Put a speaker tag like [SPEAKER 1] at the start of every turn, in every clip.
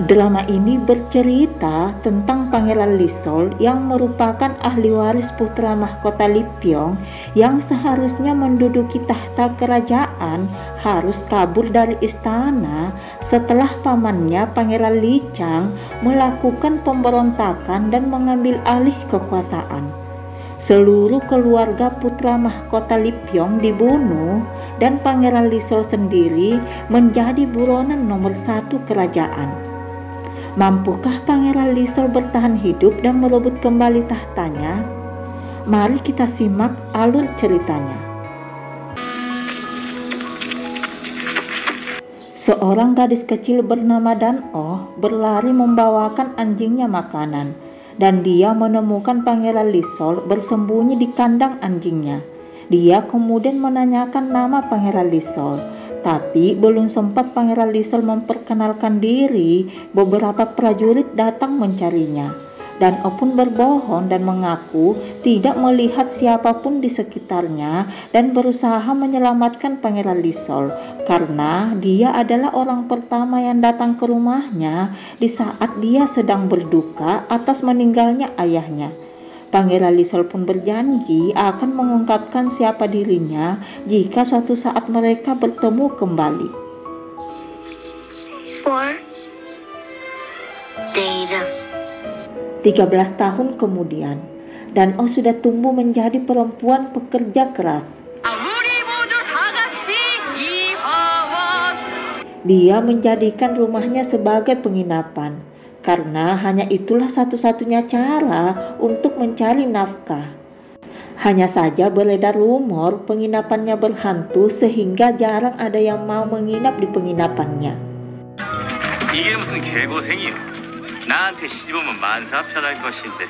[SPEAKER 1] Drama ini bercerita tentang Pangeran Lisol yang merupakan ahli waris putra mahkota Lipyong yang seharusnya menduduki tahta kerajaan harus kabur dari istana setelah pamannya Pangeran Lichang melakukan pemberontakan dan mengambil alih kekuasaan. Seluruh keluarga putra mahkota Lipyong dibunuh dan Pangeran Lisol sendiri menjadi buronan nomor 1 kerajaan. Mampukah Pangeran Lisol bertahan hidup dan merebut kembali tahtanya? Mari kita simak alur ceritanya. Seorang gadis kecil bernama Dan-oh berlari membawakan anjingnya makanan, dan dia menemukan Pangeran Lisol bersembunyi di kandang anjingnya. Dia kemudian menanyakan nama Pangeran Lisol, tapi belum sempat Pangeran Lisol memperkenalkan diri, beberapa prajurit datang mencarinya. Dan-oh pun berbohong dan mengaku tidak melihat siapapun di sekitarnya dan berusaha menyelamatkan Pangeran Lisol karena dia adalah orang pertama yang datang ke rumahnya di saat dia sedang berduka atas meninggalnya ayahnya. Pangeran Lisol pun berjanji akan mengungkapkan siapa dirinya jika suatu saat mereka bertemu kembali. 13 tahun kemudian, Dan-oh sudah tumbuh menjadi perempuan pekerja keras. Dia menjadikan rumahnya sebagai penginapan, karena hanya itulah satu-satunya cara untuk mencari nafkah. Hanya saja beredar rumor penginapannya berhantu sehingga jarang ada yang mau menginap di penginapannya.
[SPEAKER 2] 이게 무슨 개고생이야. 나한테 씹으면 만사 편할 것인데.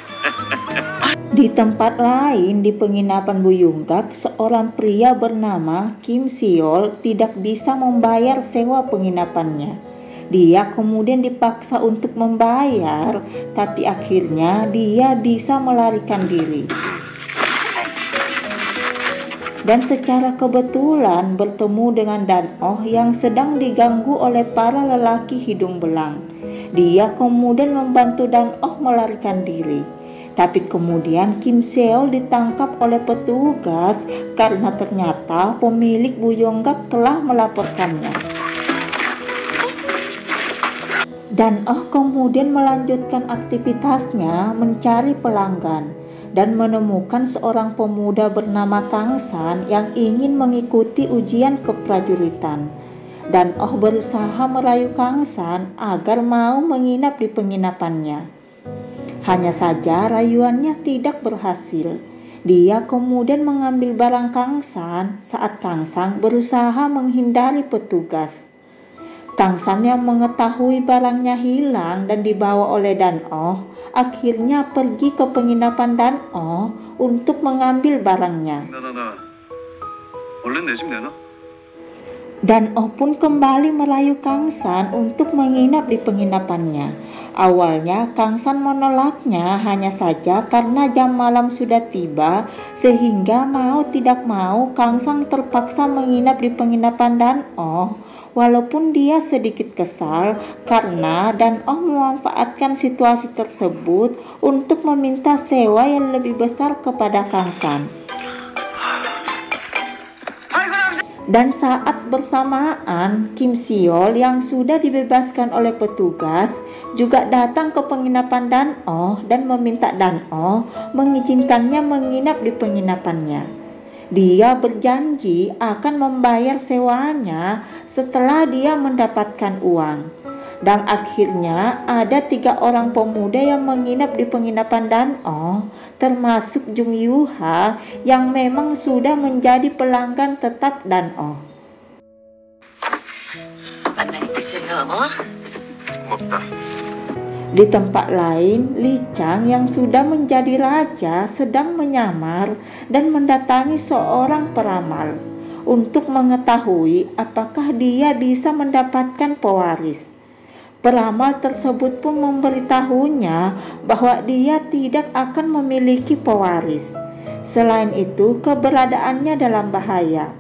[SPEAKER 1] Di tempat lain di penginapan Buyunggak, seorang pria bernama Kim Seol tidak bisa membayar sewa penginapannya. Dia kemudian dipaksa untuk membayar, tapi akhirnya dia bisa melarikan diri. Dan secara kebetulan bertemu dengan Dan-oh yang sedang diganggu oleh para lelaki hidung belang. Dia kemudian membantu Dan-oh melarikan diri. Tapi kemudian Kim Seol ditangkap oleh petugas karena ternyata pemilik Buyunggak telah melaporkannya. Dan-oh kemudian melanjutkan aktivitasnya mencari pelanggan dan menemukan seorang pemuda bernama Kang San yang ingin mengikuti ujian keprajuritan. Dan-oh berusaha merayu Kang San agar mau menginap di penginapannya. Hanya saja rayuannya tidak berhasil. Dia kemudian mengambil barang Kang San saat Kang San berusaha menghindari petugas. Kang San yang mengetahui barangnya hilang dan dibawa oleh Dan-oh akhirnya pergi ke penginapan Dan-oh untuk mengambil barangnya. Dan-oh pun kembali merayu Kang San untuk menginap di penginapannya. Awalnya Kang San menolaknya hanya saja karena jam malam sudah tiba, sehingga mau tidak mau Kang San terpaksa menginap di penginapan Dan-oh. Walaupun dia sedikit kesal karena Dan-oh memanfaatkan situasi tersebut untuk meminta sewa yang lebih besar kepada Kang San. Dan saat bersamaan, Kim Seol yang sudah dibebaskan oleh petugas juga datang ke penginapan Dan-oh dan meminta Dan-oh mengizinkannya menginap di penginapannya. Dia berjanji akan membayar sewanya setelah dia mendapatkan uang. Dan akhirnya ada 3 orang pemuda yang menginap di penginapan Dan-oh, termasuk Jung Yuha yang memang sudah menjadi pelanggan tetap Dan-oh. Di tempat lain, Li Chang yang sudah menjadi raja sedang menyamar dan mendatangi seorang peramal untuk mengetahui apakah dia bisa mendapatkan pewaris. Peramal tersebut pun memberitahunya bahwa dia tidak akan memiliki pewaris. Selain itu, keberadaannya dalam bahaya.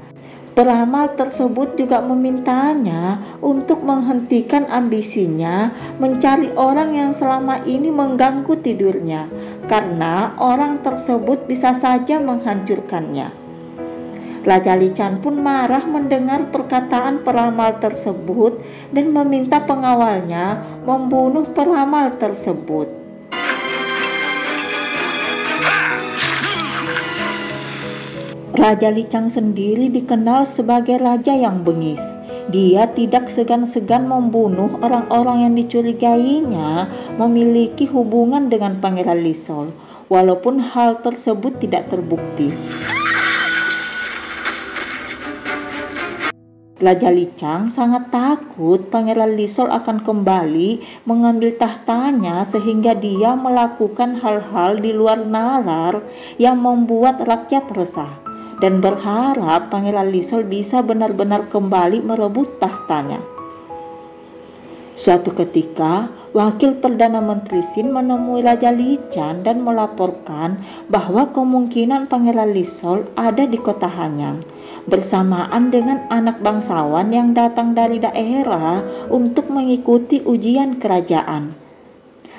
[SPEAKER 1] Peramal tersebut juga memintanya untuk menghentikan ambisinya mencari orang yang selama ini mengganggu tidurnya, karena orang tersebut bisa saja menghancurkannya. Raja Lichan pun marah mendengar perkataan peramal tersebut dan meminta pengawalnya membunuh peramal tersebut. Raja Licang sendiri dikenal sebagai raja yang bengis. Dia tidak segan-segan membunuh orang-orang yang dicurigainya memiliki hubungan dengan Pangeran Lisol, walaupun hal tersebut tidak terbukti. Raja Licang sangat takut Pangeran Lisol akan kembali mengambil tahtanya, sehingga dia melakukan hal-hal di luar nalar yang membuat rakyat resah, dan berharap Pangeran Lisol bisa benar-benar kembali merebut tahtanya. Suatu ketika, Wakil Perdana Menteri Sin menemui Raja Lichan dan melaporkan bahwa kemungkinan Pangeran Lisol ada di kota Hanyang, bersamaan dengan anak bangsawan yang datang dari daerah untuk mengikuti ujian kerajaan.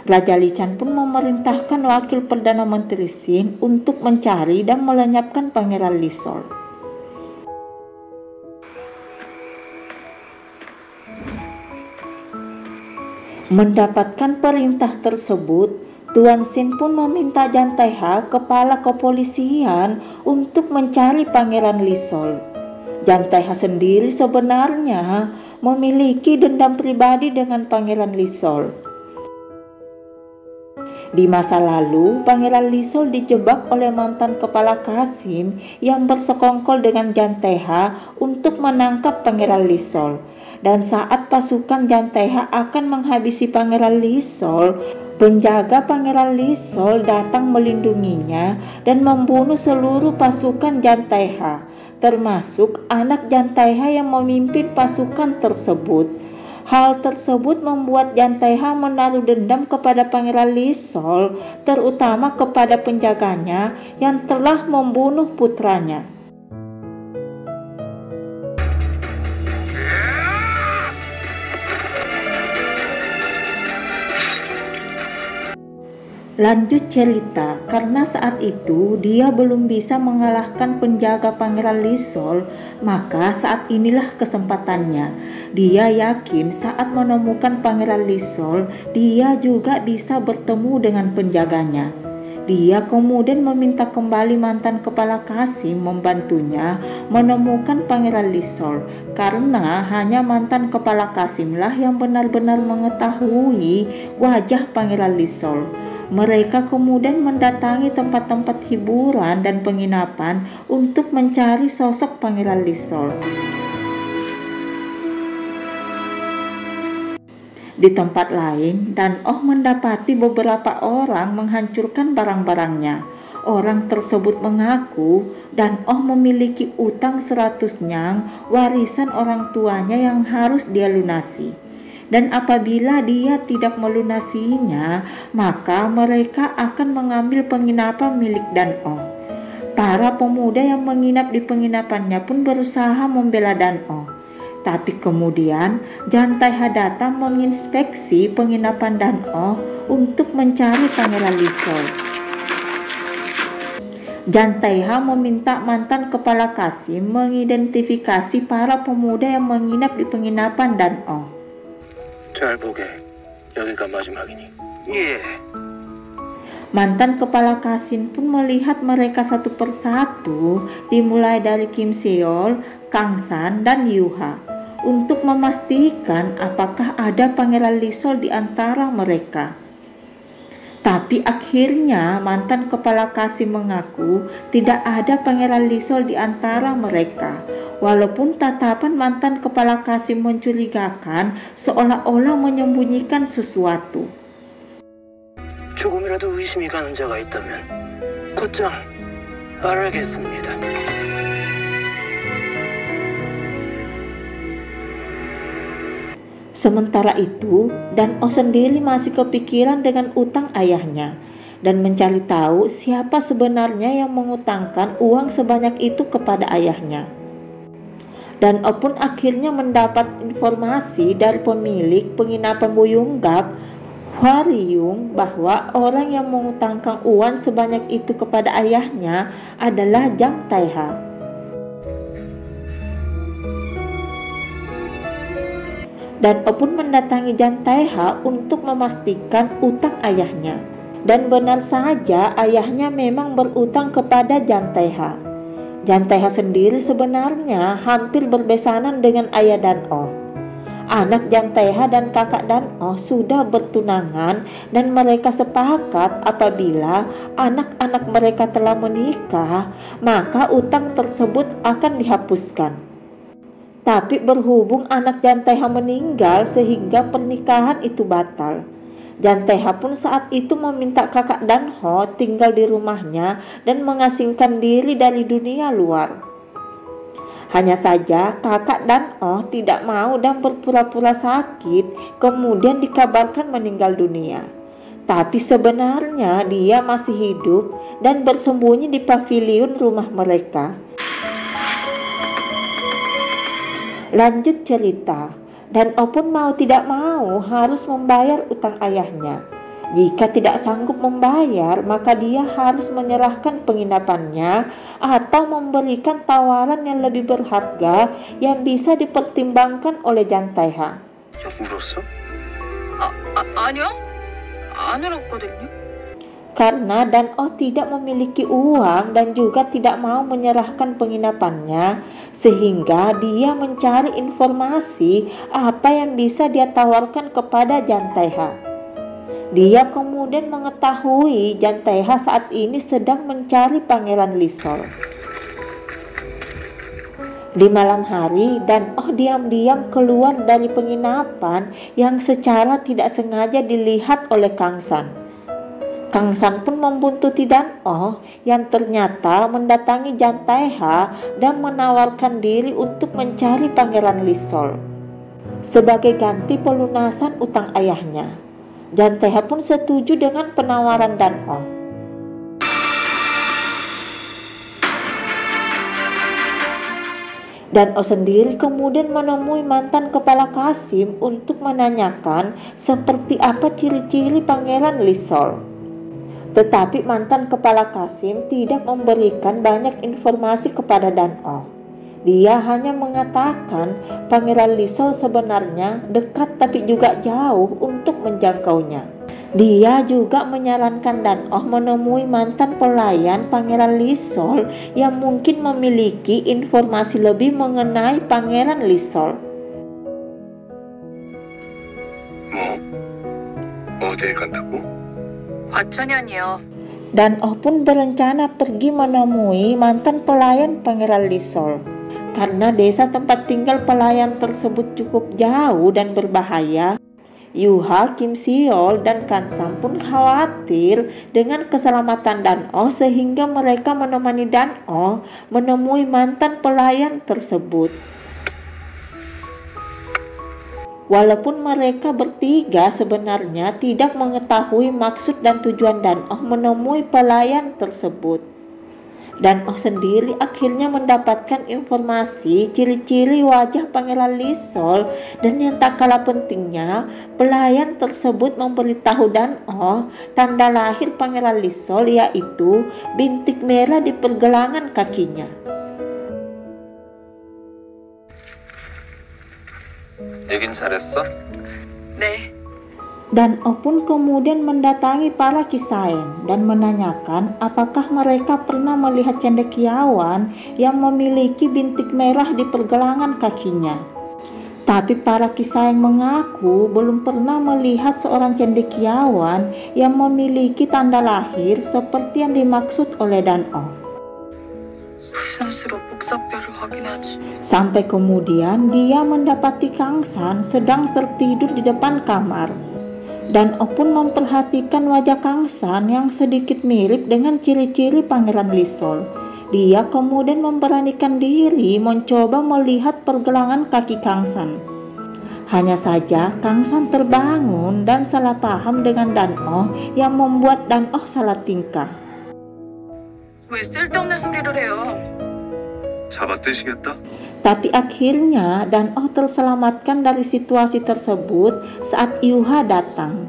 [SPEAKER 1] Raja Lichan pun memerintahkan Wakil Perdana Menteri Sin untuk mencari dan melenyapkan Pangeran Lisol. Mendapatkan perintah tersebut, Tuan Sin pun meminta Jantaiha, kepala kepolisian, untuk mencari Pangeran Lisol. Jantaiha sendiri sebenarnya memiliki dendam pribadi dengan Pangeran Lisol. Di masa lalu, Pangeran Lisol dijebak oleh mantan kepala Qasim yang bersekongkol dengan Jantaiha untuk menangkap Pangeran Lisol. Dan saat pasukan Jantaiha akan menghabisi Pangeran Lisol, penjaga Pangeran Lisol datang melindunginya dan membunuh seluruh pasukan Jantaiha, termasuk anak Jantaiha yang memimpin pasukan tersebut. Hal tersebut membuat Jantaiha menaruh dendam kepada Pangeran Lisol, terutama kepada penjaganya yang telah membunuh putranya. Lanjut cerita, karena saat itu dia belum bisa mengalahkan penjaga Pangeran Lisol, maka saat inilah kesempatannya. Dia yakin saat menemukan Pangeran Lisol, dia juga bisa bertemu dengan penjaganya. Dia kemudian meminta kembali mantan kepala Qasim membantunya menemukan Pangeran Lisol, karena hanya mantan kepala Qasimlah yang benar-benar mengetahui wajah Pangeran Lisol. Mereka kemudian mendatangi tempat-tempat hiburan dan penginapan untuk mencari sosok Pangeran Lisol. Di tempat lain, Dan Oh mendapati beberapa orang menghancurkan barang-barangnya. Orang tersebut mengaku Dan Oh memiliki utang 100 nyang warisan orang tuanya yang harus dia lunasi. Dan apabila dia tidak melunasinya, maka mereka akan mengambil penginapan milik Dan Oh. Para pemuda yang menginap di penginapannya pun berusaha membela Dan Oh. Tapi kemudian Jantaiha datang menginspeksi penginapan Dan Oh untuk mencari Pangeran Lisol. Jantaiha meminta mantan kepala Qasim mengidentifikasi para pemuda yang menginap di penginapan Dan Oh.
[SPEAKER 3] 잘 보게. 여기가 마지막이니.
[SPEAKER 2] 예.
[SPEAKER 1] Mantan kepala Qasim pun melihat mereka satu persatu, dimulai dari Kim Seol, Kang San, dan Yuha, untuk memastikan apakah ada Pangeran Lisol di antara mereka. Tapi akhirnya mantan kepala Qasim mengaku tidak ada Pangeran Lisol di antara mereka. Walaupun tatapan mantan kepala Qasim mencurigakan, seolah-olah menyembunyikan sesuatu.
[SPEAKER 3] 조금이라도 의심이 가는 자가 있다면 곧장 알아야겠습니다.
[SPEAKER 1] Sementara itu, Dan Oh sendiri masih kepikiran dengan utang ayahnya dan mencari tahu siapa sebenarnya yang mengutangkan uang sebanyak itu kepada ayahnya. Dan O pun akhirnya mendapat informasi dari pemilik penginapan Buyunggak, Hua Riyung, bahwa orang yang mengutangkan uang sebanyak itu kepada ayahnya adalah Jang Taiha. Dan O pun mendatangi Jang Taiha untuk memastikan utang ayahnya. Dan benar saja ayahnya memang berutang kepada Jang Taiha. Jang Taiha sendiri sebenarnya hampir berbesanan dengan ayah Dan O. Anak Jang Taiha dan kakak Dan O sudah bertunangan dan mereka sepakat apabila anak-anak mereka telah menikah, maka utang tersebut akan dihapuskan. Tapi berhubung anak Jang Taiha meninggal sehingga pernikahan itu batal. Jang Taiha pun saat itu meminta kakak Dan Ho tinggal di rumahnya dan mengasingkan diri dari dunia luar. Hanya saja kakak Dan Ho tidak mau dan berpura-pura sakit, kemudian dikabarkan meninggal dunia. Tapi sebenarnya dia masih hidup dan bersembunyi di paviliun rumah mereka. Lanjut cerita. Dan O pun mau tidak mau harus membayar utang ayahnya. Jika tidak sanggup membayar, maka dia harus menyerahkan penginapannya atau memberikan tawaran yang lebih berharga yang bisa dipertimbangkan oleh Jang Taiha.
[SPEAKER 3] 울었어?
[SPEAKER 4] 아니요. 안 울었거든요.
[SPEAKER 1] Karena Dan O tidak memiliki uang dan juga tidak mau menyerahkan penginapannya, sehingga dia mencari informasi apa yang bisa dia tawarkan kepada Jang Taiha. Dia kemudian mengetahui Jang Taiha saat ini sedang mencari Pangeran Lisol. Di malam hari, Dan O diam-diam keluar dari penginapan yang secara tidak sengaja dilihat oleh Kang San. Kang San pun membuntuti Dan O yang ternyata mendatangi Jang Taiha dan menawarkan diri untuk mencari Pangeran Lisol sebagai ganti pelunasan utang ayahnya. Jang Taiha pun setuju dengan penawaran Dan O. Dan O sendiri kemudian menemui mantan kepala Qasim untuk menanyakan seperti apa ciri-ciri Pangeran Lisol. Tetapi mantan kepala Qasim tidak memberikan banyak informasi kepada Dan O. Dia hanya mengatakan Pangeran Lisol sebenarnya dekat tapi juga jauh untuk menjangkaunya. Dia juga menyarankan Dan O menemui mantan pelayan Pangeran Lisol yang mungkin memiliki informasi lebih mengenai Pangeran Lisol.
[SPEAKER 3] 어딜 간다고?
[SPEAKER 4] 과천현이요.
[SPEAKER 1] Dan O pun berencana pergi menemui mantan pelayan Pangeran Lisol. Karena desa tempat tinggal pelayan tersebut cukup jauh dan berbahaya, Yuha, Kim Seol, dan Kansam pun khawatir dengan keselamatan Dan O sehingga mereka menemani Dan O menemui mantan pelayan tersebut. Walaupun mereka bertiga sebenarnya tidak mengetahui maksud dan tujuan Dan O menemui pelayan tersebut. Dan O sendiri akhirnya mendapatkan informasi ciri-ciri wajah Pangeran Lisol, dan yang tak kalah pentingnya, pelayan tersebut memberitahu Dan O tanda lahir Pangeran Lisol, yaitu bintik merah di pergelangan kakinya.
[SPEAKER 3] 얘긴 잘했어?
[SPEAKER 4] 네.
[SPEAKER 1] Dan O pun kemudian mendatangi para Kisaeng dan menanyakan apakah mereka pernah melihat cendekiawan yang memiliki bintik merah di pergelangan kakinya. Tapi para Kisaeng mengaku belum pernah melihat seorang cendekiawan yang memiliki tanda lahir seperti yang dimaksud oleh Dan O.
[SPEAKER 4] 부산시로 목사뼈를 확인하지.
[SPEAKER 1] Sampai kemudian dia mendapati Kang San sedang tertidur di depan kamar. Dan O pun memperhatikan wajah Kang San yang sedikit mirip dengan ciri-ciri Pangeran Lisol. Dia kemudian memberanikan diri mencoba melihat pergelangan kaki Kang San. Hanya saja Kang San terbangun dan salah paham dengan Dan O yang membuat Dan O salah tingkah.
[SPEAKER 4] 왜 쓸데없는 소리를 해요?
[SPEAKER 3] 잡아뜨시겠다?
[SPEAKER 1] Tapi akhirnya Dan Oh terselamatkan dari situasi tersebut saat Yuha datang.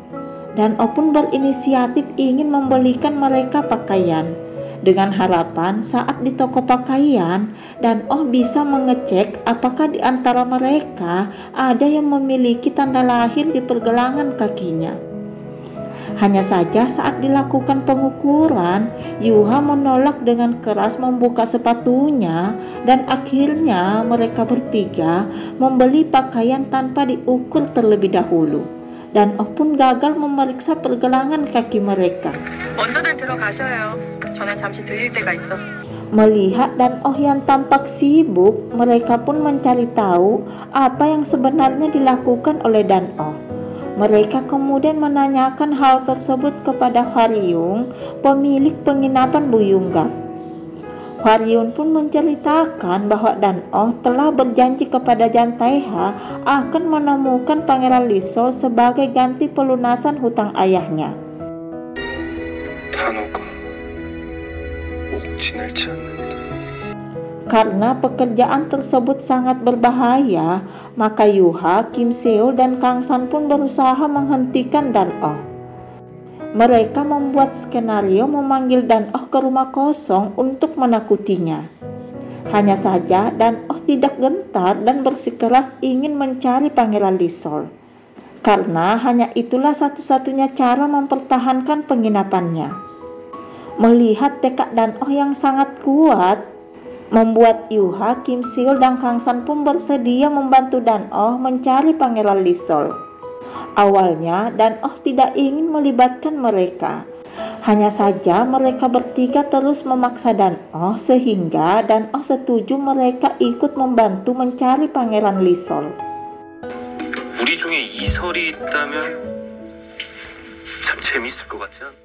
[SPEAKER 1] Dan Oh pun berinisiatif ingin membelikan mereka pakaian, dengan harapan saat di toko pakaian Dan Oh bisa mengecek apakah di antara mereka ada yang memiliki tanda lahir di pergelangan kakinya. Hanya saja saat dilakukan pengukuran, Yuha menolak dengan keras membuka sepatunya dan akhirnya mereka bertiga membeli pakaian tanpa diukur terlebih dahulu. Dan Oh pun gagal memeriksa pergelangan kaki mereka.
[SPEAKER 4] 먼저들 들어가셔요. 저는 잠시 들릴 데가 있어서.
[SPEAKER 1] Melihat Dan Oh yang tampak sibuk, mereka pun mencari tahu apa yang sebenarnya dilakukan oleh Dan Oh. Mereka kemudian menanyakan hal tersebut kepada Hwaryung, pemilik penginapan Buyunggak. Hwaryung pun menceritakan bahwa Dan Oh telah berjanji kepada Jan Tae-ha akan menemukan Pangeran Lisol sebagai ganti pelunasan hutang ayahnya.
[SPEAKER 3] 단호가 옥진을 찾는다.
[SPEAKER 1] Karena pekerjaan tersebut sangat berbahaya, maka Yuha, Kim Seol, dan Kang San pun berusaha menghentikan Dan Oh. Mereka membuat skenario memanggil Dan Oh ke rumah kosong untuk menakutinya. Hanya saja Dan Oh tidak gentar dan bersikeras ingin mencari Pangeran Lisol, karena hanya itulah satu-satunya cara mempertahankan penginapannya. Melihat tekad Dan Oh yang sangat kuat, membuat Yuha, Kim Seol, dan Kang San pun bersedia membantu Dan Oh mencari Pangeran Lisol. Awalnya Dan Oh tidak ingin melibatkan mereka. Hanya saja mereka bertiga terus memaksa Dan Oh sehingga Dan Oh setuju mereka ikut membantu mencari Pangeran Lisol.
[SPEAKER 3] 우리 중에 이설이 있다면 참 재밌을 것 같지 않아?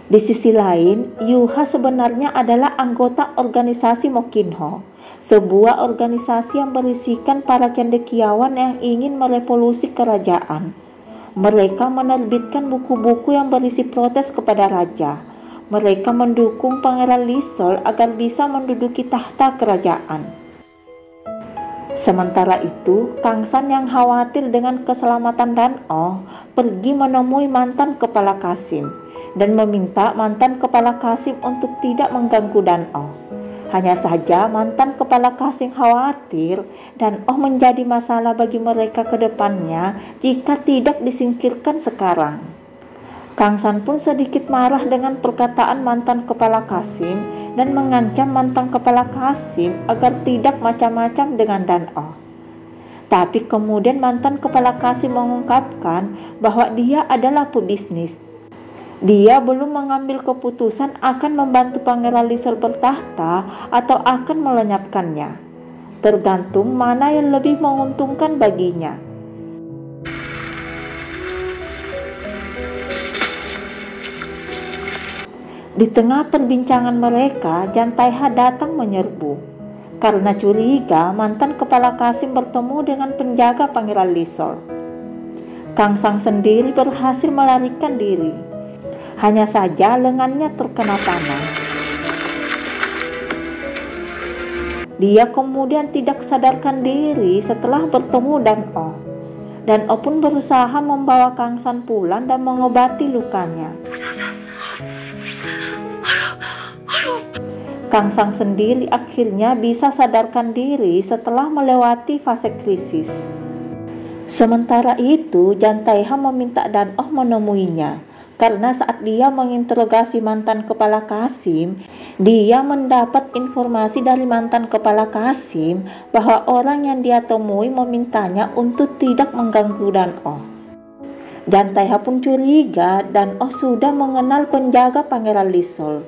[SPEAKER 1] Di sisi lain, Yuha sebenarnya adalah anggota organisasi Mokinho, sebuah organisasi yang berisikan para cendekiawan yang ingin merevolusi kerajaan. Mereka menerbitkan buku-buku yang berisi protes kepada raja. Mereka mendukung Pangeran Lisol agar bisa menduduki tahta kerajaan. Sementara itu, Kang San yang khawatir dengan keselamatan Dan Oh pergi menemui mantan kepala Qasim dan meminta mantan kepala Qasim untuk tidak mengganggu Dan Oh. Hanya saja mantan kepala Qasim khawatir Dan Oh menjadi masalah bagi mereka ke depannya jika tidak disingkirkan sekarang. Kang San pun sedikit marah dengan perkataan mantan kepala Qasim dan mengancam mantan kepala Qasim agar tidak macam-macam dengan Dan Oh. Tapi kemudian mantan kepala Qasim mengungkapkan bahwa dia adalah pebisnis. Dia belum mengambil keputusan akan membantu Pangeran Lisol bertahta atau akan melenyapkannya. Tergantung mana yang lebih menguntungkan baginya. Di tengah perbincangan mereka, Jan Tae-ha datang menyerbu. Karena curiga mantan kepala Qasim bertemu dengan penjaga Pangeran Lisol. Kang Sang sendiri berhasil melarikan diri. Hanya saja lengannya terkena panah. Dia kemudian tidak sadarkan diri setelah bertemu Dan Oh. Dan Oh pun berusaha membawa Kang San pulang dan mengobati lukanya. Kang Sang sendiri akhirnya bisa sadarkan diri setelah melewati fase krisis. Sementara itu, Jan Tae-ha meminta Dan Oh menemuinya. Karena saat dia menginterogasi mantan kepala Qasim, dia mendapat informasi dari mantan kepala Qasim bahwa orang yang dia temui memintanya untuk tidak mengganggu Dan Oh. Jan Tae-ha pun curiga Dan Oh sudah mengenal penjaga Pangeran Lisol.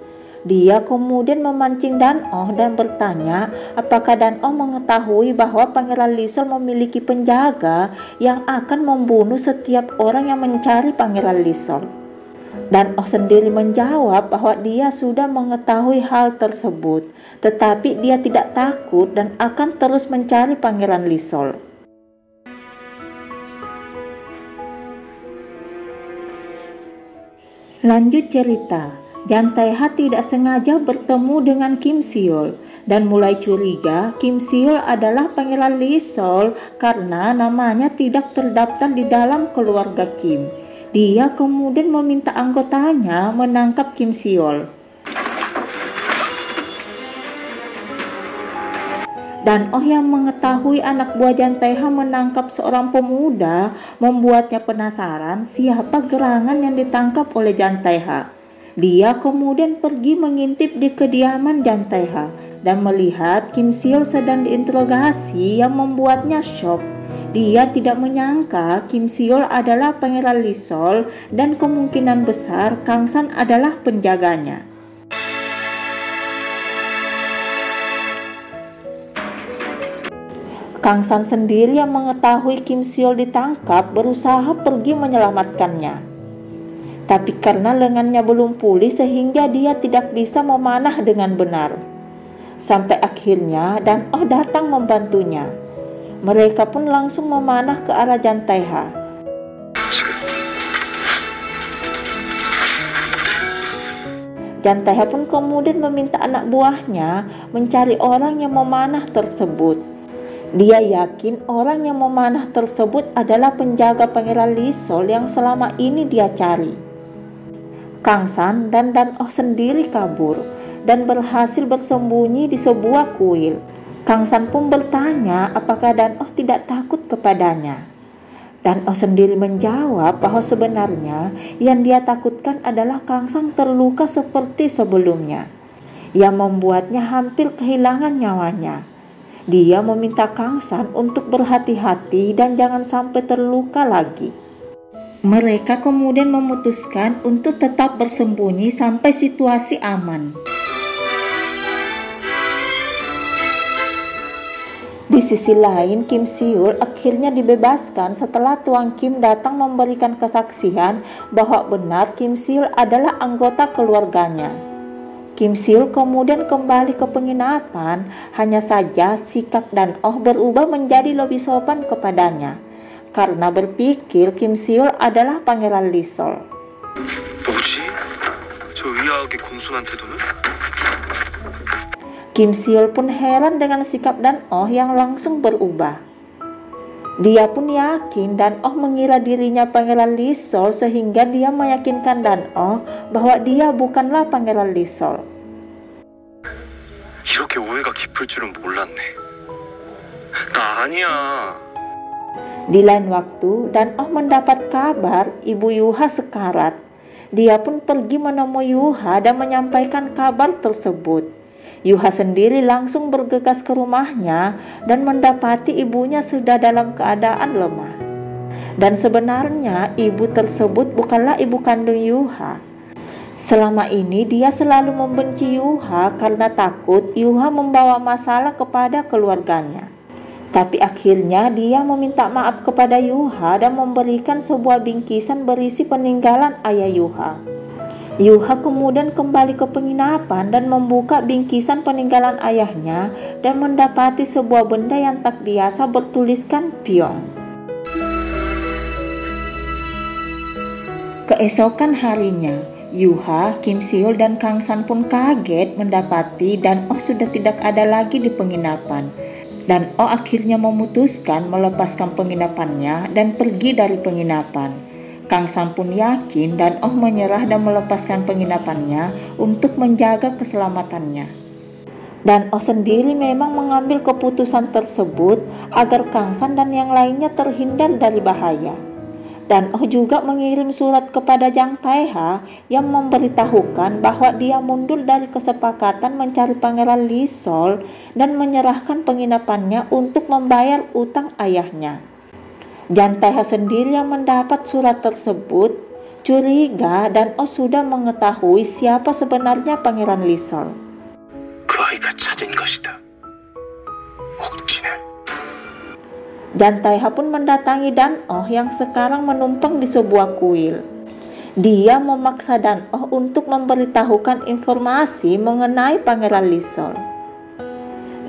[SPEAKER 1] Dia kemudian memancing Dan Oh dan bertanya apakah Dan Oh mengetahui bahwa Pangeran Lisol memiliki penjaga yang akan membunuh setiap orang yang mencari Pangeran Lisol. Dan Oh sendiri menjawab bahwa dia sudah mengetahui hal tersebut, tetapi dia tidak takut dan akan terus mencari Pangeran Lisol. Lanjut cerita, Jan Tae-ha tidak sengaja bertemu dengan Kim Seol. dan mulai curiga Kim Seol adalah Pangeran Lee Sol karena namanya tidak terdaftar di dalam keluarga Kim. Dia kemudian meminta anggotanya menangkap Kim Seol. Dan Oh yang mengetahui anak buah Jang Tae-ha menangkap seorang pemuda membuatnya penasaran siapa gerangan yang ditangkap oleh Jang Tae-ha. Dia kemudian pergi mengintip di kediaman Jang Tae-ha dan melihat Kim Seol sedang diinterogasi yang membuatnya shock. Dia tidak menyangka Kim Seol adalah Pangeran Lee Sol dan kemungkinan besar Kang San adalah penjaganya. Kang San sendiri yang mengetahui Kim Seol ditangkap berusaha pergi menyelamatkannya. Tapi karena lengannya belum pulih sehingga dia tidak bisa memanah dengan benar. Sampai akhirnya Dan Oh datang membantunya. Mereka pun langsung memanah ke arah Jang Tae-ha. Jang Tae-ha pun kemudian meminta anak buahnya mencari orang yang memanah tersebut. Dia yakin orang yang memanah tersebut adalah penjaga Pangeran Lee Sol yang selama ini dia cari. Kang San dan Dan Oh sendiri kabur dan berhasil bersembunyi di sebuah kuil. Kang San pun bertanya apakah Dan Oh tidak takut kepadanya. Dan Oh sendiri menjawab bahwa sebenarnya yang dia takutkan adalah Kang San terluka seperti sebelumnya, yang membuatnya hampir kehilangan nyawanya. Dia meminta Kang San untuk berhati-hati dan jangan sampai terluka lagi. Mereka kemudian memutuskan untuk tetap bersembunyi sampai situasi aman. Di sisi lain, Kim Seol akhirnya dibebaskan setelah Tuan Kim datang memberikan kesaksian bahwa benar Kim Seol adalah anggota keluarganya. Kim Seol kemudian kembali ke penginapan, hanya saja sikap Dan Oh berubah menjadi lebih sopan kepadanya, karena berpikir Kim Seol adalah Pangeran Lee Sol.
[SPEAKER 3] 뭐지? 저 의아하게 공손한 태도는?
[SPEAKER 1] Kim Seol pun heran dengan sikap Dan Oh yang langsung berubah. Dia pun yakin Dan Oh mengira dirinya Pangeran Lee Sol sehingga dia meyakinkan Dan Oh bahwa dia bukanlah Pangeran Lee Sol.
[SPEAKER 3] 이렇게 오해가 깊을 줄은 몰랐네. 나 아니야.
[SPEAKER 1] Di lain waktu, Dan Oh mendapat kabar ibu Yuha sekarat. Dia pun pergi menemui Yuha dan menyampaikan kabar tersebut. Yuha sendiri langsung bergegas ke rumahnya dan mendapati ibunya sudah dalam keadaan lemah. Dan sebenarnya ibu tersebut bukanlah ibu kandung Yuha. Selama ini dia selalu membenci Yuha karena takut Yuha membawa masalah kepada keluarganya. Tapi akhirnya dia meminta maaf kepada Yuha dan memberikan sebuah bingkisan berisi peninggalan ayah Yuha. Yuha kemudian kembali ke penginapan dan membuka bingkisan peninggalan ayahnya dan mendapati sebuah benda yang tak biasa bertuliskan Pyong. Keesokan harinya, Yuha, Kim Seol dan Kang San pun kaget mendapati Dan Oh sudah tidak ada lagi di penginapan. Dan Oh akhirnya memutuskan melepaskan penginapannya dan pergi dari penginapan. Kang San pun yakin Dan Oh menyerah dan melepaskan penginapannya untuk menjaga keselamatannya. Dan Oh sendiri memang mengambil keputusan tersebut agar Kang San dan yang lainnya terhindar dari bahaya. Dan Oh juga mengirim surat kepada Jang Tae-ha yang memberitahukan bahwa dia mundur dari kesepakatan mencari Pangeran Lee Sol dan menyerahkan penginapannya untuk membayar utang ayahnya. Jang Tae-ha sendiri yang mendapat surat tersebut curiga Dan Oh sudah mengetahui siapa sebenarnya Pangeran Lee Sol.
[SPEAKER 3] 그 아이가 찾은 것이다. 옥진을.
[SPEAKER 1] Jang Tae-ha pun mendatangi Dan Oh yang sekarang menumpang di sebuah kuil. Dia memaksa Dan Oh untuk memberitahukan informasi mengenai Pangeran Lee Sol.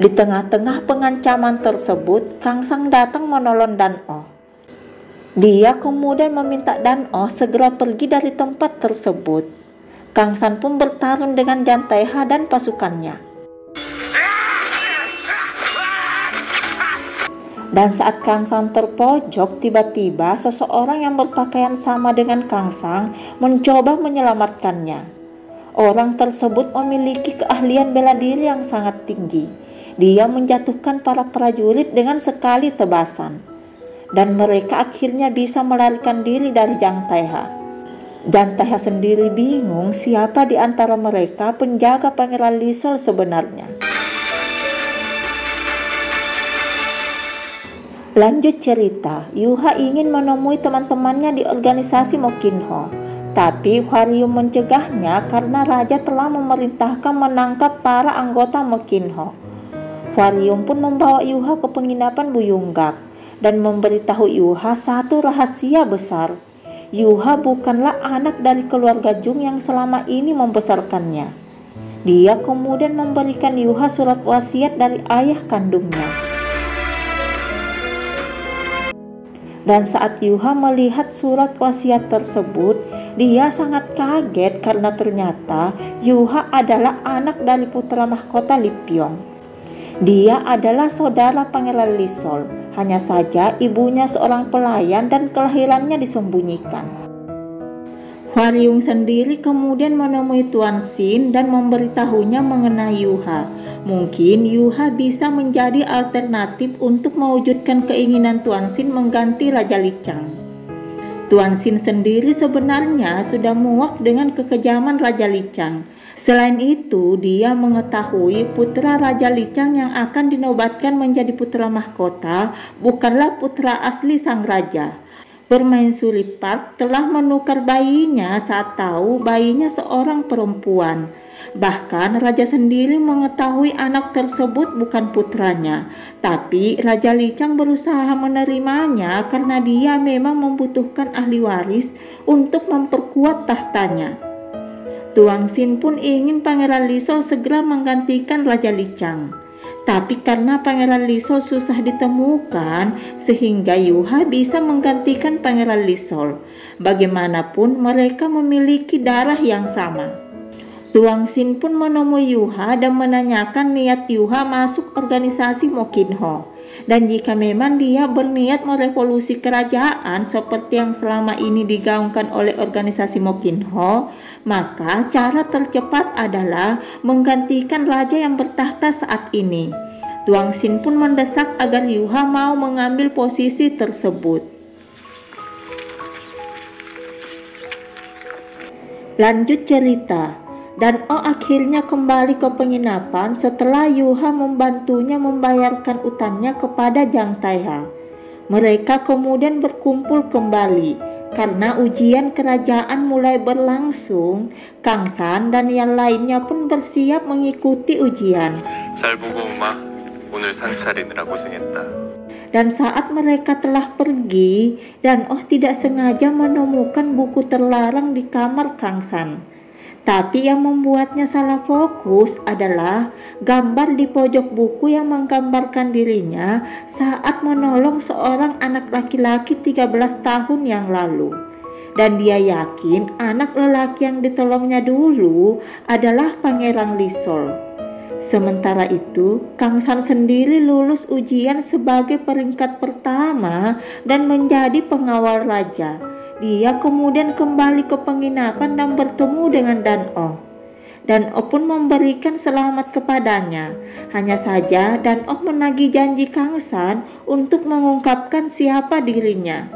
[SPEAKER 1] Di tengah-tengah pengancaman tersebut, Kang Sang datang menolong Dan Oh. Dia kemudian meminta Dan Oh segera pergi dari tempat tersebut. Kang San pun bertarung dengan Jang Tae-ha dan pasukannya. Dan saat Kang Sang terpojok, tiba-tiba seseorang yang berpakaian sama dengan Kang Sang mencoba menyelamatkannya. Orang tersebut memiliki keahlian bela diri yang sangat tinggi. Dia menjatuhkan para prajurit dengan sekali tebasan. Dan mereka akhirnya bisa melarikan diri dari Jang Taiha. Jang Taiha sendiri bingung siapa di antara mereka penjaga Pangeran Lisol sebenarnya. Lanjut cerita, Yuha ingin menemui teman-temannya di organisasi Mokinho. Tapi Hwaryung mencegahnya karena raja telah memerintahkan menangkap para anggota Mokinho. Hwaryung pun membawa Yuha ke penginapan Buyunggak dan memberitahu Yuha satu rahasia besar. Yuha bukanlah anak dari keluarga Jung yang selama ini membesarkannya. Dia kemudian memberikan Yuha surat wasiat dari ayah kandungnya. Dan saat Yuha melihat surat wasiat tersebut, dia sangat kaget karena ternyata Yuha adalah anak dari putra mahkota Lipyong. Dia adalah saudara Pangeran Lisol, hanya saja ibunya seorang pelayan dan kelahirannya disembunyikan. Hwaryung sendiri kemudian menemui Tuan Sin dan memberitahunya mengenai Yuha. Mungkin Yuha bisa menjadi alternatif untuk mewujudkan keinginan Tuan Sin mengganti Raja Lichang. Tuan Sin sendiri sebenarnya sudah muak dengan kekejaman Raja Lichang. Selain itu, dia mengetahui putra Raja Lichang yang akan dinobatkan menjadi putra mahkota bukanlah putra asli sang raja. Permaisuri Park telah menukar bayinya saat tahu bayinya seorang perempuan. Bahkan raja sendiri mengetahui anak tersebut bukan putranya, tapi Raja Lichang berusaha menerimanya karena dia memang membutuhkan ahli waris untuk memperkuat tahtanya. Tuan Sin pun ingin Pangeran Lisol segera menggantikan Raja Lichang. Tapi karena Pangeran Lisol susah ditemukan, sehingga Yuha bisa menggantikan Pangeran Lisol. Bagaimanapun mereka memiliki darah yang sama. Tuan Sin pun menemui Yuha dan menanyakan niat Yuha masuk organisasi Mokinho. Dan jika memang dia berniat merevolusi kerajaan seperti yang selama ini digaungkan oleh organisasi Mokinho, maka cara tercepat adalah menggantikan raja yang bertahta saat ini. Tuan Sin pun mendesak agar Yuha mau mengambil posisi tersebut. Lanjut cerita. Dan Oh akhirnya kembali ke penginapan setelah Yuha membantunya membayarkan utangnya kepada Jang Taiha. Mereka kemudian berkumpul kembali. Karena ujian kerajaan mulai berlangsung, Kang San dan yang lainnya pun bersiap mengikuti ujian.
[SPEAKER 2] 잘 보고 엄마, 오늘 상 차리느라 고생했다.
[SPEAKER 1] Dan saat mereka telah pergi, dan Oh tidak sengaja menemukan buku terlarang di kamar Kang San. Tapi yang membuatnya salah fokus adalah gambar di pojok buku yang menggambarkan dirinya saat menolong seorang anak laki-laki 13 tahun yang lalu. Dan dia yakin anak lelaki yang ditolongnya dulu adalah Pangeran Lisol. Sementara itu, Kang San sendiri lulus ujian sebagai peringkat pertama dan menjadi pengawal raja. Dia kemudian kembali ke penginapan dan bertemu dengan Dan Oh. Dan Oh pun memberikan selamat kepadanya. Hanya saja Dan Oh menagih janji Kang San untuk mengungkapkan siapa dirinya.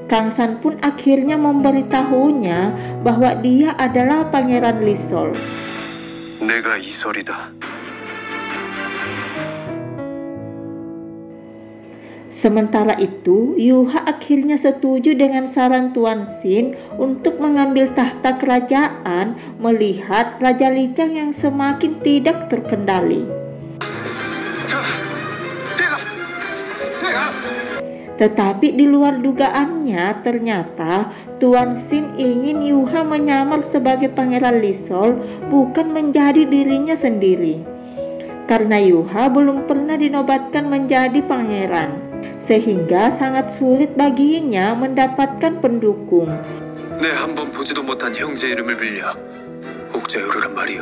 [SPEAKER 1] Kang San pun akhirnya memberitahunya bahwa dia adalah Pangeran Lisol.
[SPEAKER 3] 내가 이설이다.
[SPEAKER 1] Sementara itu, Yuha akhirnya setuju dengan saran Tuan Sin untuk mengambil tahta kerajaan melihat Raja Lichang yang semakin tidak terkendali. Tetapi di luar dugaannya, ternyata Tuan Sin ingin Yuha menyamar sebagai Pangeran Lisol bukan menjadi dirinya sendiri. Karena Yuha belum pernah dinobatkan menjadi pangeran, sehingga sangat sulit baginya mendapatkan pendukung.
[SPEAKER 3] 내 한 번 보지도 못한 형제 이름을 빌려 옥자요르란 말이여.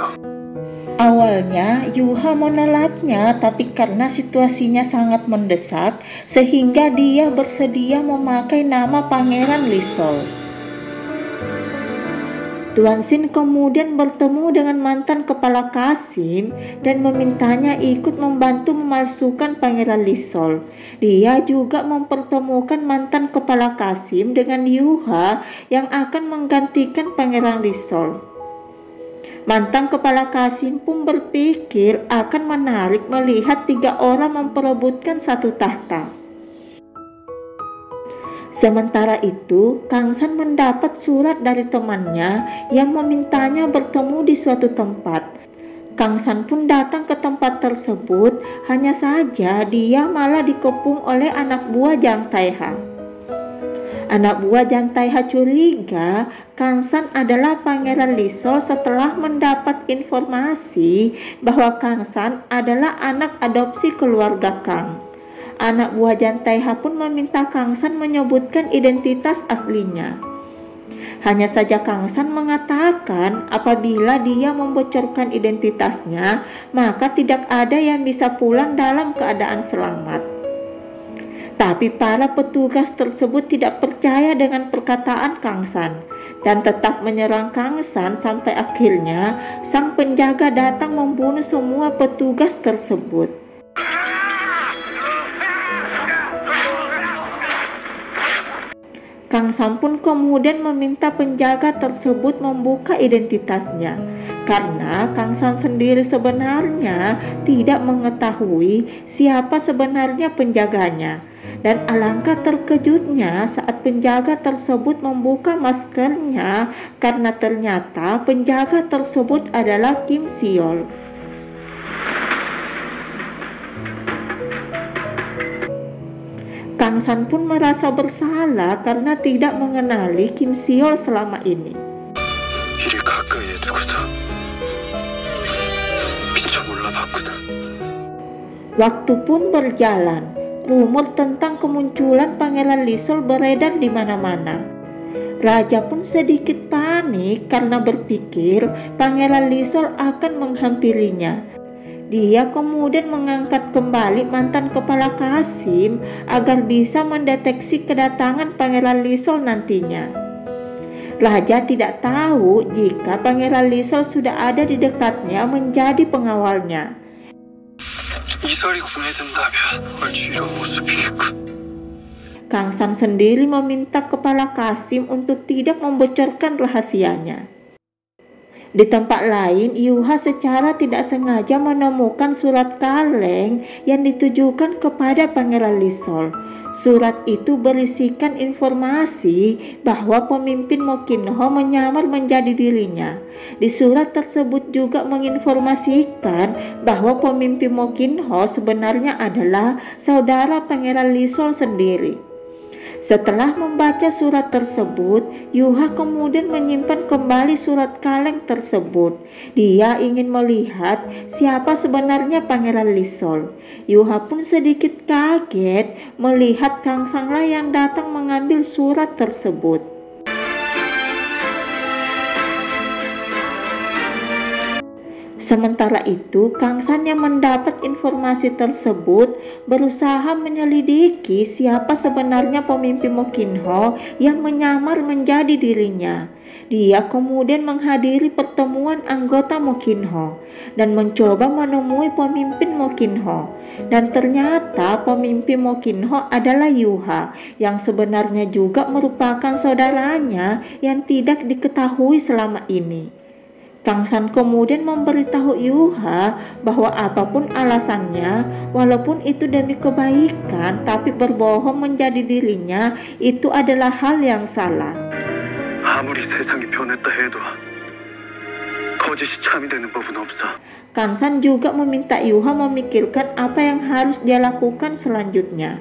[SPEAKER 1] Awalnya Yuha menolaknya, tapi karena situasinya sangat mendesak, sehingga dia bersedia memakai nama Pangeran Lisol. Tuan Sin kemudian bertemu dengan mantan kepala Qasim dan memintanya ikut membantu memalsukan Pangeran Lisol. Dia juga mempertemukan mantan kepala Qasim dengan Yuha yang akan menggantikan Pangeran Lisol. Mantan kepala Qasim pun berpikir akan menarik melihat 3 orang memperebutkan satu tahta. Sementara itu, Kang San mendapat surat dari temannya yang memintanya bertemu di suatu tempat. Kang San pun datang ke tempat tersebut, hanya saja dia malah dikepung oleh anak buah Jang Taiha. Anak buah Jang Taiha curiga Kang San adalah Pangeran Lisol setelah mendapat informasi bahwa Kang San adalah anak adopsi keluarga Kang. Anak buah Jang Taiha pun meminta Kang San menyebutkan identitas aslinya. Hanya saja Kang San mengatakan apabila dia membocorkan identitasnya, maka tidak ada yang bisa pulang dalam keadaan selamat. Tapi para petugas tersebut tidak percaya dengan perkataan Kang San dan tetap menyerang Kang San sampai akhirnya sang penjaga datang membunuh semua petugas tersebut. Kang San pun kemudian meminta penjaga tersebut membuka identitasnya karena Kang San sendiri sebenarnya tidak mengetahui siapa sebenarnya penjaganya. Dan alangkah terkejutnya saat penjaga tersebut membuka maskernya karena ternyata penjaga tersebut adalah Kim Seol. Kang San pun merasa bersalah karena tidak mengenali Kim Seol selama ini. Waktu pun berjalan. Rumor tentang kemunculan Pangeran Lisol beredar di mana-mana. Raja pun sedikit panik karena berpikir Pangeran Lisol akan menghampirinya. Dia kemudian mengangkat kembali mantan kepala Qasim agar bisa mendeteksi kedatangan Pangeran Lisol nantinya. Raja tidak tahu jika Pangeran Lisol sudah ada di dekatnya menjadi pengawalnya. Kang San sendiri meminta kepala Qasim untuk tidak membocorkan rahasianya. Di tempat lain, Yuha secara tidak sengaja menemukan surat kaleng yang ditujukan kepada Pangeran Lisol. Surat itu berisikan informasi bahwa pemimpin Mokinho menyamar menjadi dirinya. Di surat tersebut juga menginformasikan bahwa pemimpin Mokinho sebenarnya adalah saudara Pangeran Lisol sendiri. Setelah membaca surat tersebut, Yuha kemudian menyimpan kembali surat kaleng tersebut. Dia ingin melihat siapa sebenarnya Pangeran Lisol. Yuha pun sedikit kaget melihat Kang Sangla yang datang mengambil surat tersebut. Sementara itu, Kang San yang mendapat informasi tersebut berusaha menyelidiki siapa sebenarnya pemimpin Mokinho yang menyamar menjadi dirinya. Dia kemudian menghadiri pertemuan anggota Mokinho dan mencoba menemui pemimpin Mokinho. Dan ternyata pemimpin Mokinho adalah Yuha yang sebenarnya juga merupakan saudaranya yang tidak diketahui selama ini. Kang San kemudian memberitahu Yuha bahwa apapun alasannya, walaupun itu demi kebaikan, tapi berbohong menjadi dirinya itu adalah hal yang salah. Kang San juga meminta Yuha memikirkan apa yang harus dia lakukan selanjutnya.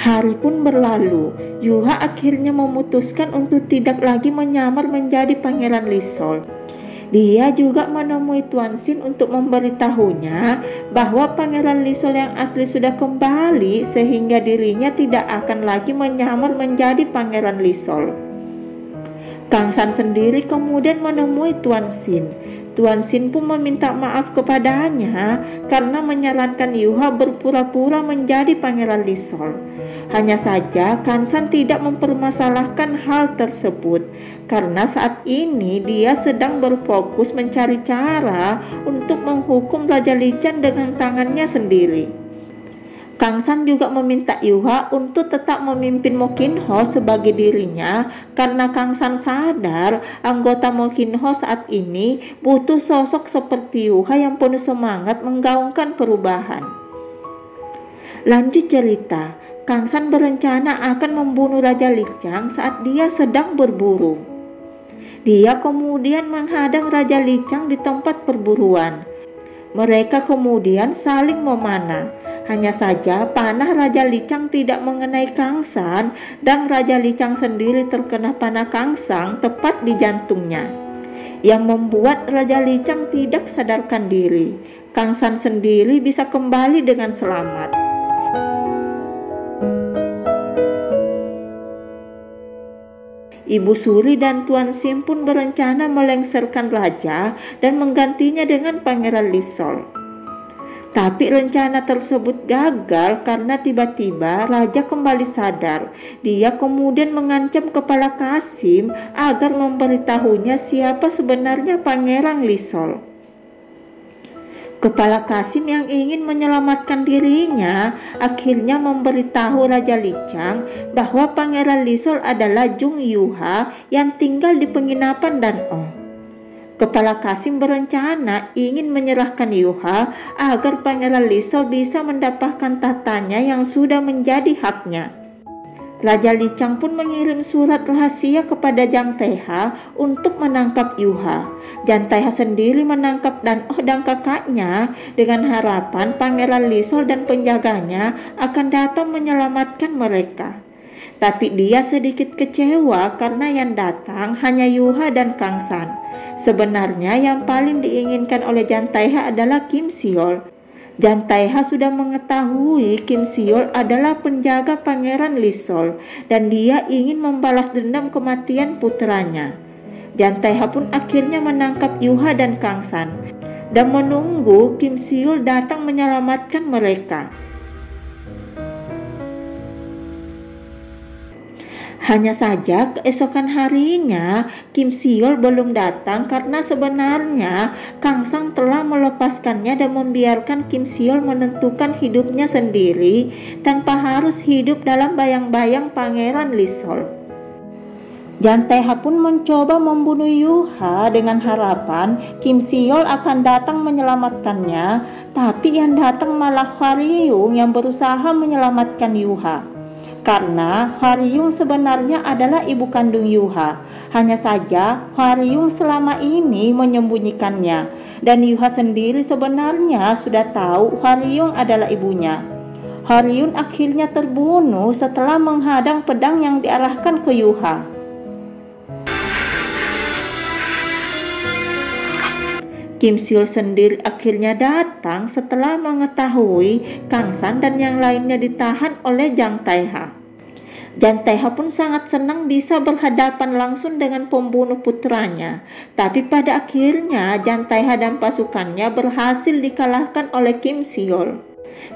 [SPEAKER 1] Hari pun berlalu. Yuha akhirnya memutuskan untuk tidak lagi menyamar menjadi Pangeran Lisol. Dia juga menemui Tuan Sin untuk memberitahunya bahwa Pangeran Lisol yang asli sudah kembali sehingga dirinya tidak akan lagi menyamar menjadi Pangeran Lisol. Kang San sendiri kemudian menemui Tuan Sin. Tuan Sin pun meminta maaf kepadanya karena menyarankan Yuha berpura-pura menjadi Pangeran Lisol. Hanya saja Kang San tidak mempermasalahkan hal tersebut karena saat ini dia sedang berfokus mencari cara untuk menghukum Raja Lichan dengan tangannya sendiri. Kang San juga meminta Yuha untuk tetap memimpin Mokinho sebagai dirinya karena Kang San sadar anggota Mokinho saat ini butuh sosok seperti Yuha yang penuh semangat menggaungkan perubahan. Lanjut cerita, Kang San berencana akan membunuh Raja Lichang saat dia sedang berburu. Dia kemudian menghadang Raja Lichang di tempat perburuan. Mereka kemudian saling memanah. Hanya saja panah Raja Lichang tidak mengenai Kang San dan Raja Lichang sendiri terkena panah Kang San tepat di jantungnya, yang membuat Raja Lichang tidak sadarkan diri. Kang San sendiri bisa kembali dengan selamat. Ibu Suri dan Tuan Sim pun berencana melengsarkan raja dan menggantinya dengan Pangeran Lisol. Tapi rencana tersebut gagal karena tiba-tiba raja kembali sadar. Dia kemudian mengancam Kepala Qasim agar memberitahunya siapa sebenarnya Pangeran Lisol. Kepala Qasim yang ingin menyelamatkan dirinya akhirnya memberitahu Raja Lichang bahwa Pangeran Lisol adalah Jung Yuha yang tinggal di penginapan Dan-oh. Kepala Qasim berencana ingin menyerahkan Yuha agar Pangeran Lisol bisa mendapatkan tahtanya yang sudah menjadi haknya. Raja Lichang pun mengirim surat rahasia kepada Jang Taiha untuk menangkap Yuha. Jang Taiha sendiri menangkap Dan-oh dan kakaknya dengan harapan Pangeran Lisol dan penjaganya akan datang menyelamatkan mereka. Tapi dia sedikit kecewa karena yang datang hanya Yuha dan Kang San. Sebenarnya yang paling diinginkan oleh Jang Taiha adalah Kim Siol. Jang Taiha sudah mengetahui Kim Siol adalah penjaga Pangeran Lisol dan dia ingin membalas dendam kematian putranya. Jang Taiha pun akhirnya menangkap Yuha dan Kang San dan menunggu Kim Siol datang menyelamatkan mereka. Hanya saja keesokan harinya Kim Siol belum datang karena sebenarnya Kang San telah melepaskannya dan membiarkan Kim Siol menentukan hidupnya sendiri tanpa harus hidup dalam bayang-bayang Pangeran Lisol. Jang Taiha pun mencoba membunuh Yuha dengan harapan Kim Siol akan datang menyelamatkannya, tapi yang datang malah Hwaryung yang berusaha menyelamatkan Yuha. Karena Hwaryung sebenarnya adalah ibu kandung Yuha. Hanya saja Hwaryung selama ini menyembunyikannya, dan Yuha sendiri sebenarnya sudah tahu Hwaryung adalah ibunya. Hwaryung akhirnya terbunuh setelah menghadang pedang yang diarahkan ke Yuha. Kim Siol sendiri akhirnya datang setelah mengetahui Kang San dan yang lainnya ditahan oleh Jang Taiha. Jang Taiha pun sangat senang bisa berhadapan langsung dengan pembunuh putranya. Tapi pada akhirnya Jang Taiha dan pasukannya berhasil dikalahkan oleh Kim Siol.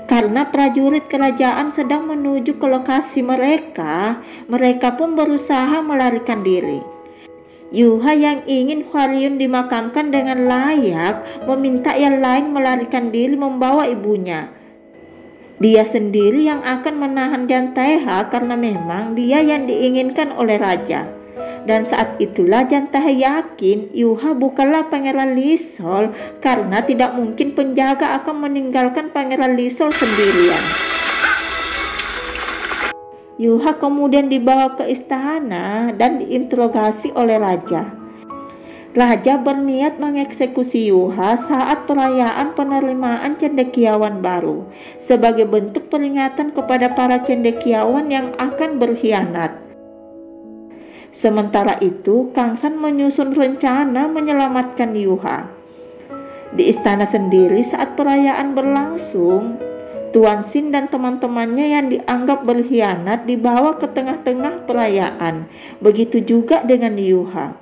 [SPEAKER 1] Karena prajurit kerajaan sedang menuju ke lokasi mereka pun berusaha melarikan diri. Yuha yang ingin Hwaryung dimakamkan dengan layak meminta yang lain melarikan diri membawa ibunya. Dia sendiri yang akan menahan Jang Taiha karena memang dia yang diinginkan oleh raja. Dan saat itulah Jang Taiha yakin Yuha bukanlah Pangeran Lisol karena tidak mungkin penjaga akan meninggalkan Pangeran Lisol sendirian. Yuha kemudian dibawa ke istana dan diinterogasi oleh raja. Raja berniat mengeksekusi Yuha saat perayaan penerimaan cendekiawan baru sebagai bentuk peringatan kepada para cendekiawan yang akan berkhianat. Sementara itu, Kang San menyusun rencana menyelamatkan Yuha. Di istana sendiri saat perayaan berlangsung, Tuan Sin dan teman-temannya yang dianggap berkhianat dibawa ke tengah-tengah perayaan. Begitu juga dengan Yuha.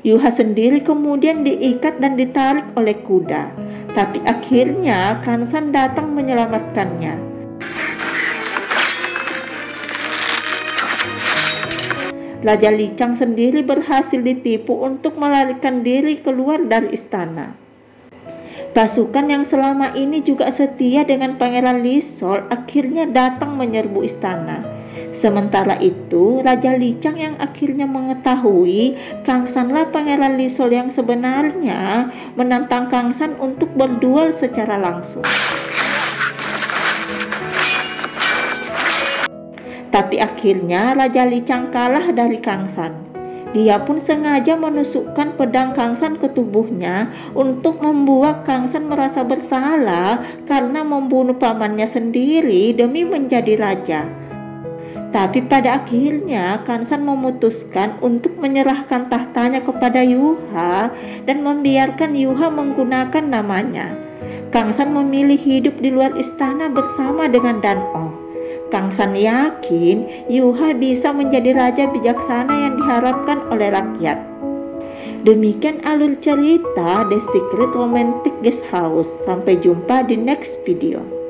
[SPEAKER 1] Yuha sendiri kemudian diikat dan ditarik oleh kuda. Tapi akhirnya Kang San datang menyelamatkannya. Raja Licang sendiri berhasil ditipu untuk melarikan diri keluar dari istana. Pasukan yang selama ini juga setia dengan Pangeran Lisol akhirnya datang menyerbu istana. Sementara itu, Raja Licang yang akhirnya mengetahui Kang Sanlah Pangeran Lisol yang sebenarnya menantang Kang San untuk berduel secara langsung. Tapi akhirnya Raja Licang kalah dari Kang San. Dia pun sengaja menusukkan pedang Kang San ke tubuhnya untuk membuat Kang San merasa bersalah karena membunuh pamannya sendiri demi menjadi raja. Tapi pada akhirnya Kang San memutuskan untuk menyerahkan tahtanya kepada Yuha dan membiarkan Yuha menggunakan namanya. Kang San memilih hidup di luar istana bersama dengan Dan Oh. Kang San yakin Yuha bisa menjadi raja bijaksana yang diharapkan oleh rakyat. Demikian alur cerita The Secret Romantic Guest House. Sampai jumpa di next video.